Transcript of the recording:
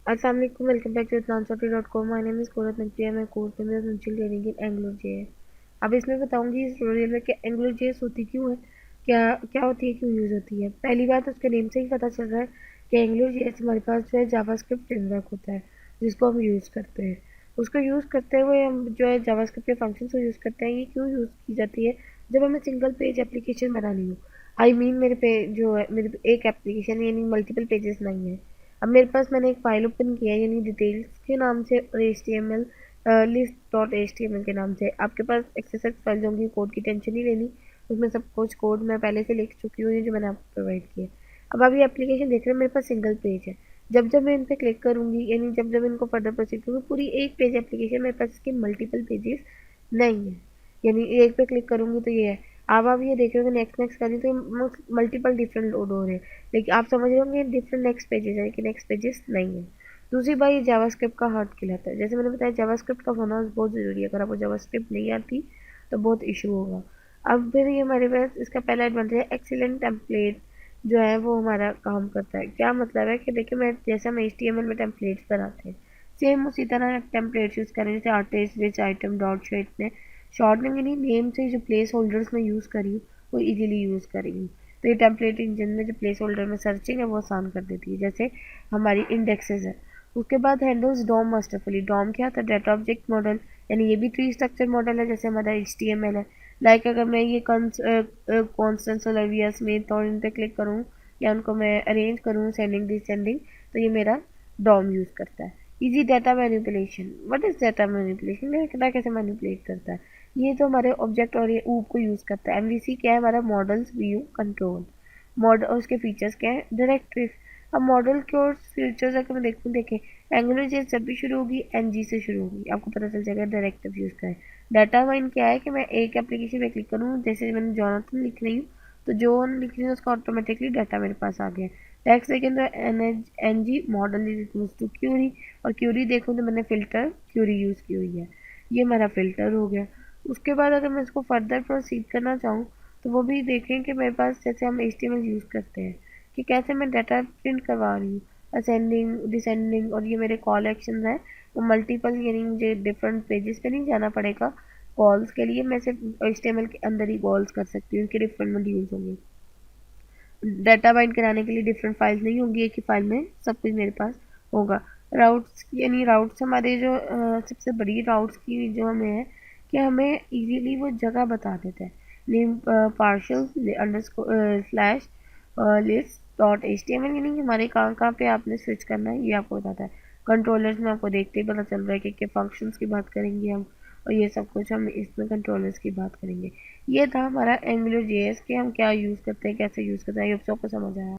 अस्सलाम वालेकुम, welcome back to Adnansauti.com। My name is Qurat Naqvi. मैं कोर्स में essential training in Angular JS. अब इसमें बताऊंगी इस ट्यूटोरियल में कि एंगुलर जेएस होती क्यों है, क्या क्या होती है, क्यों यूज़ होती है। पहली बात, उसके नेम से ही पता चल रहा है कि एंगुलर जेएस हमारे पास जो है जावास्क्रिप्ट फ्रेमवर्क होता है जिसको हम यूज़ करते हैं। उसको यूज़ करते हुए हम जो है जावास्क्रिप्ट के फंक्शन को यूज़ करते हैं। ये क्यों यूज़ की जाती है? जब हमें सिंगल पेज एप्लीकेशन बनानी हो, मेरे पे जो है मेरे पे एक एप्लीकेशन यानी मल्टीपल पेजेस नहीं है। अब मेरे पास मैंने एक फाइल ओपन किया है यानी डिटेल्स के नाम से और HTML लिस्ट डॉट HTML के नाम से। आपके पास एक्सेस फाइल होंगी, कोड की टेंशन नहीं लेनी, उसमें सब कुछ कोड मैं पहले से लिख चुकी हूँ जो मैंने आपको प्रोवाइड किया। अब आप ये एप्लीकेशन देख रहे हैं, मेरे पास सिंगल पेज है। जब जब मैं इन पर क्लिक करूँगी यानी जब जब इनको फर्दर प्रोसीड करूँगी, पूरी एक पेज एप्लीकेशन मेरे पास इसके मल्टीपल पेजेस नहीं है। यानी एक पे क्लिक करूँगी तो ये है। अब आप ये देख रहे हो कि नेक्स्ट नेक्स्ट करी तो मल्टीपल डिफरेंट लोड हो रहे हैं, लेकिन आप समझ रहे होंगे डिफरेंट नेक्स्ट पेजेस है लेकिन नेक्स्ट पेजेस नहीं है। दूसरी बात, ये जावास्क्रिप्ट का हार्ट कहलाता है। जैसे मैंने बताया, जावास्क्रिप्ट का होना बहुत ज़रूरी है। अगर आपको जावास्क्रिप्ट नहीं आती तो बहुत इशू होगा। अब फिर ये हमारे पास इसका पहला एडवांटेज है, एक्सीलेंट टेम्पलेट जो है वो हमारा काम करता है। क्या मतलब है कि देखिए, मैं जैसे हम HTML में टेम्पलेट्स बनाते हैं, सेम उसी तरह टेम्पलेट्स यूज़ करें। जैसे artist rich item dot show, इतने शॉर्ट नेम यानी नेम से जो प्लेस होल्डर्स में यूज़ करी हूँ वो इजीली यूज़ करी हूँ। तो ये टेम्पलेट इंजन में जो प्लेस होल्डर में सर्चिंग है वो आसान कर देती है। जैसे हमारी इंडेक्सेस है। उसके बाद हैंडल्स डॉम मास्टरफुली। डॉम क्या था? डाटा ऑब्जेक्ट मॉडल, यानी ये भी ट्री स्ट्रक्चर मॉडल है जैसे हमारा HTML है। लाइक अगर मैं ये कॉन्स्टेंट्स और अलियास में और इन पर क्लिक करूँ या उनको मैं अरेंज करूँ सेंडिंग डिसेंडिंग, तो ये मेरा डॉम यूज़ करता है। Easy data manipulation. What is data manipulation? Data कैसे मैनिपुलेट करता है? ये तो हमारे ऑब्जेक्ट और ये ऊप को यूज़ करता है। MVC क्या है? हमारा मॉडल्स व्यू कंट्रोल। मॉडल और उसके फीचर्स क्या है? डायरेक्टरीज। अब मॉडल के और फीचर्स अगर मैं देखूँ, देखें एंगुलर जेएस जब भी शुरू होगी NG से शुरू होगी, आपको पता चल जाएगा डायरेक्टिव यूज़ का है। डाटा माइन क्या है कि मैं एक एप्लीकेशन पे क्लिक करूँ, जैसे मैंने जॉनथन लिख रही हूँ तो जो लिख रही हूँ उसका ऑटोमेटिकली डाटा मेरे पास आ गया। नेक्स्ट सेकेंड तो NG model is equals to query, और क्यूरी देखूँ तो मैंने फ़िल्टर क्यूरी यूज़ की हुई है। ये मेरा फ़िल्टर हो गया। उसके बाद अगर मैं इसको फर्दर प्रोसीड करना चाहूँ तो वो भी देखें कि मेरे पास जैसे हम HTML यूज़ करते हैं कि कैसे मैं डाटा प्रिंट करवा रही हूँ, असेंडिंग डिसेंडिंग। और ये मेरे कॉल एक्शन है वो मल्टीपल, यानी मुझे डिफरेंट पेजेस पे नहीं जाना पड़ेगा। कॉल्स के लिए मैं सिर्फ HTML के अंदर ही कॉल्स कर सकती हूँ, इनके डिफरेंट मॉड्यूल्स होंगे। डाटा बाइंड कराने के लिए डिफरेंट फाइल्स नहीं होंगी, एक ही फाइल में सब कुछ मेरे पास होगा। राउट्स, यानी राउट्स हमारे जो सबसे बड़ी राउट्स की जो हमें है कि हमें इजीली वो जगह बता देता है। Name partial under slash list dot HTML, यानी हमारे कहाँ कहाँ पे आपने स्विच करना है ये आपको बताता है। कंट्रोलर्स में आपको देखते ही पता चल रहा है कि फंक्शंस की बात करेंगे हम, और ये सब कुछ हम इसमें कंट्रोलर्स की बात करेंगे। ये था हमारा एंगुलर जेएस के हम क्या यूज़ करते हैं, कैसे यूज़ करते हैं, ये सबको समझ आया।